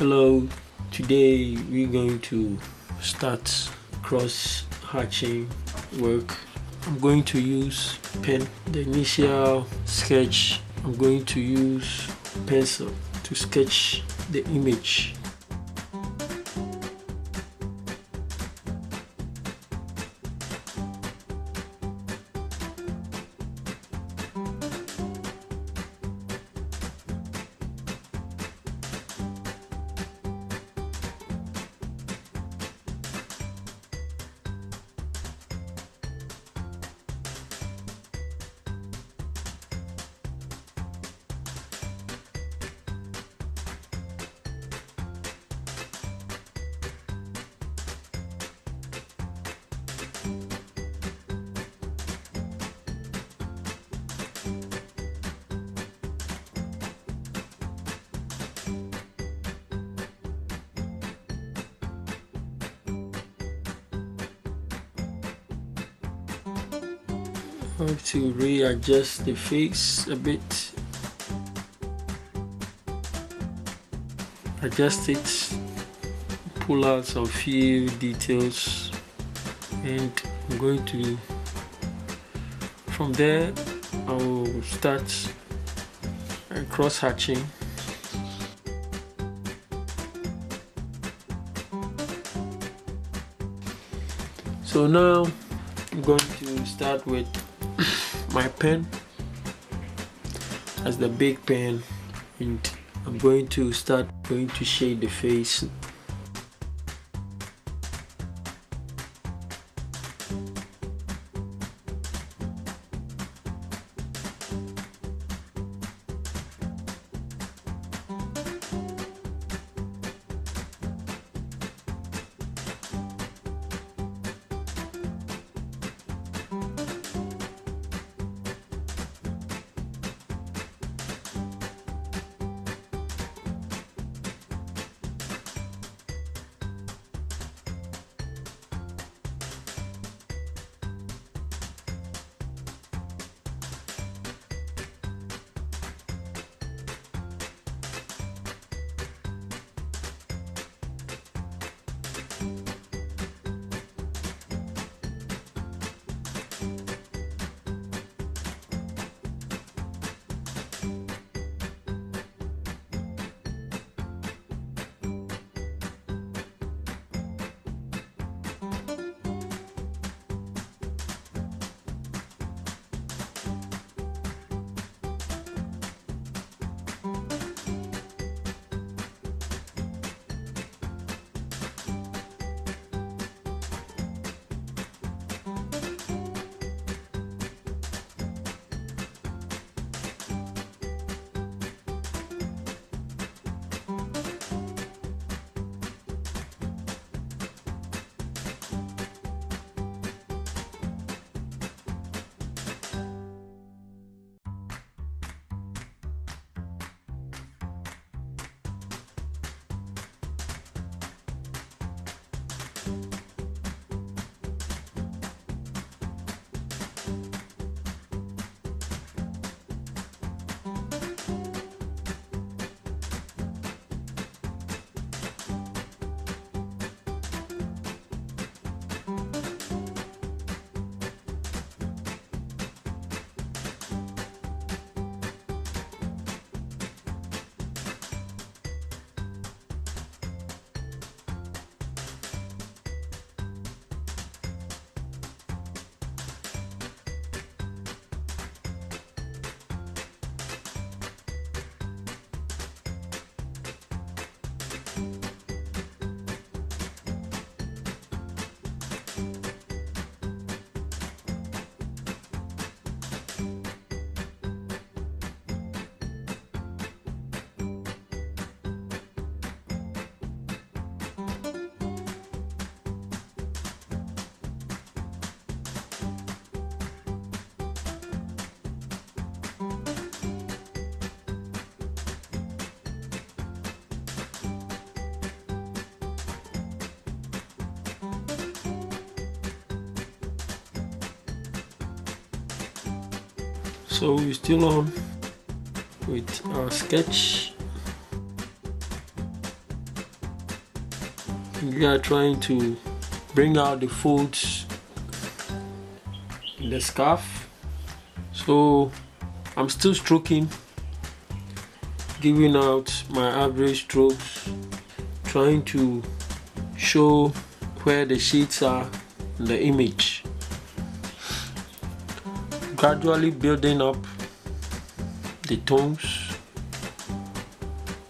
Hello, today we're going to start cross hatching work. I'm going to use pen. The initial sketch, I'm going to use pencil to sketch the image. I have to readjust the face a bit, adjust it, pull out some few details, and I'm going to, from there I will start cross hatching. So now I'm going to start with my pen as the big pen, and I'm going to shade the face. So we're still on with our sketch. We are trying to bring out the folds in the scarf. So I'm still stroking, giving out my average strokes, trying to show where the shades are in the image, gradually building up the tones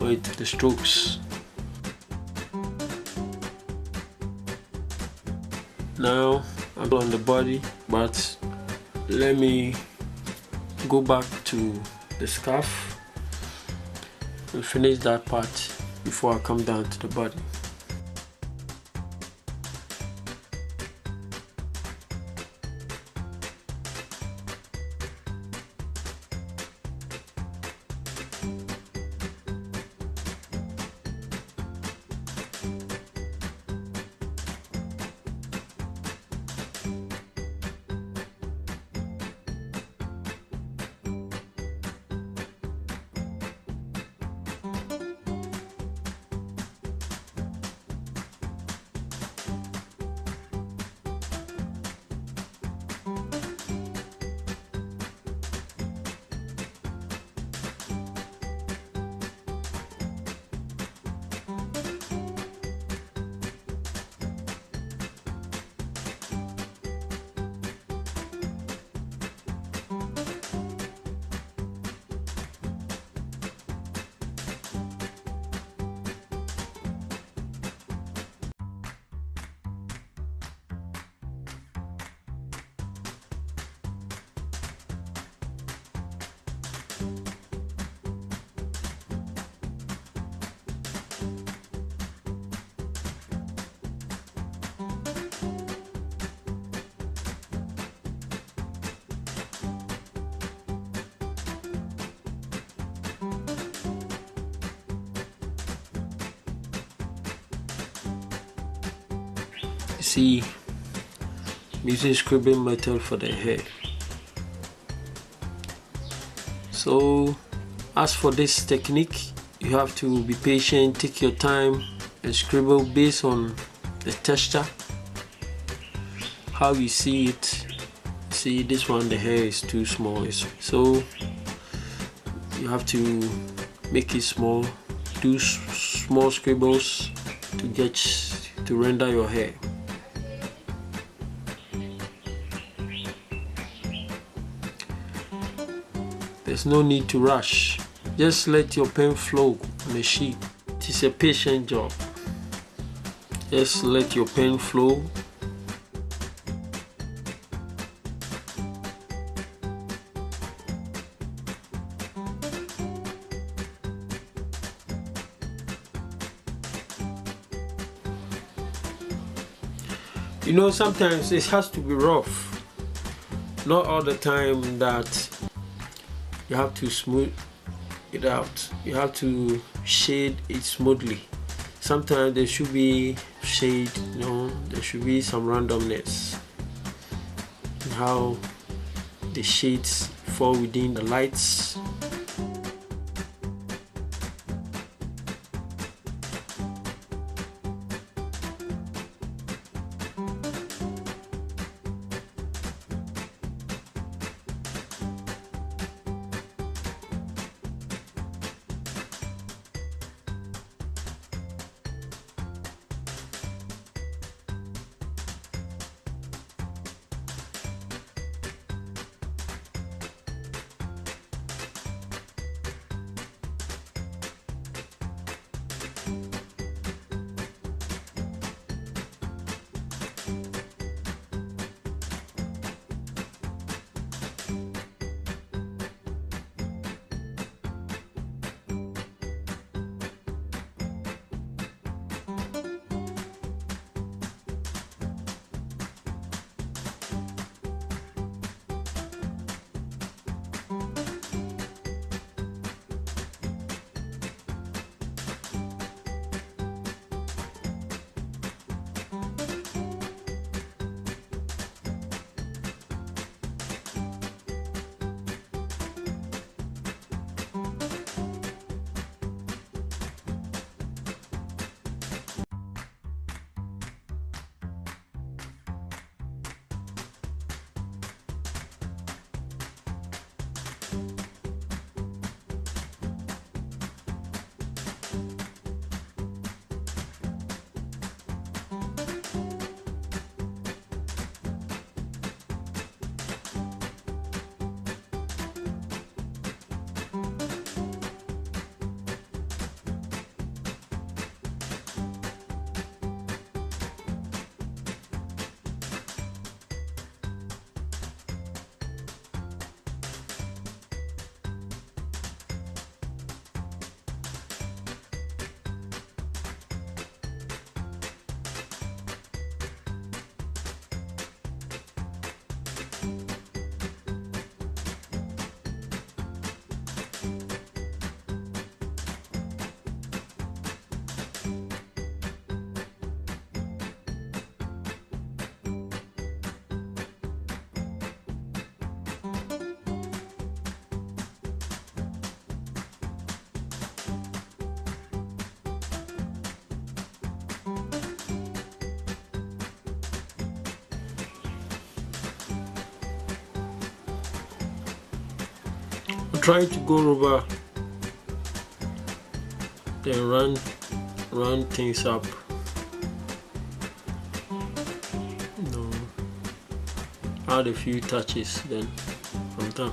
with the strokes. Now I'm on the body, but let me go back to the scarf and finish that part before I come down to the body. See, I'm using scribbling method for the hair. So as for this technique, you have to be patient, take your time and scribble based on the texture, how you see it. See, this one, the hair is too small, so you have to make it small, do small scribbles to render your hair. There's no need to rush. Just let your pen flow on the sheet. It is a patient job. Just let your pen flow. You know, sometimes it has to be rough. Not all the time that you have to smooth it out. You have to shade it smoothly. Sometimes there should be shade, you know, there should be some randomness in how the shades fall within the lights. trying to go over, then run things up. No, add a few touches, then I'm done.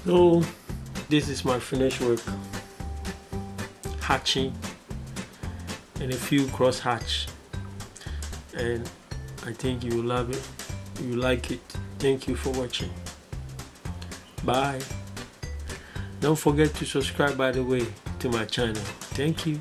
So this is my finished work, hatching and a few cross hatch, and I think you will love it, you like it. Thank you for watching. Bye. Don't forget to subscribe, by the way, to my channel. Thank you.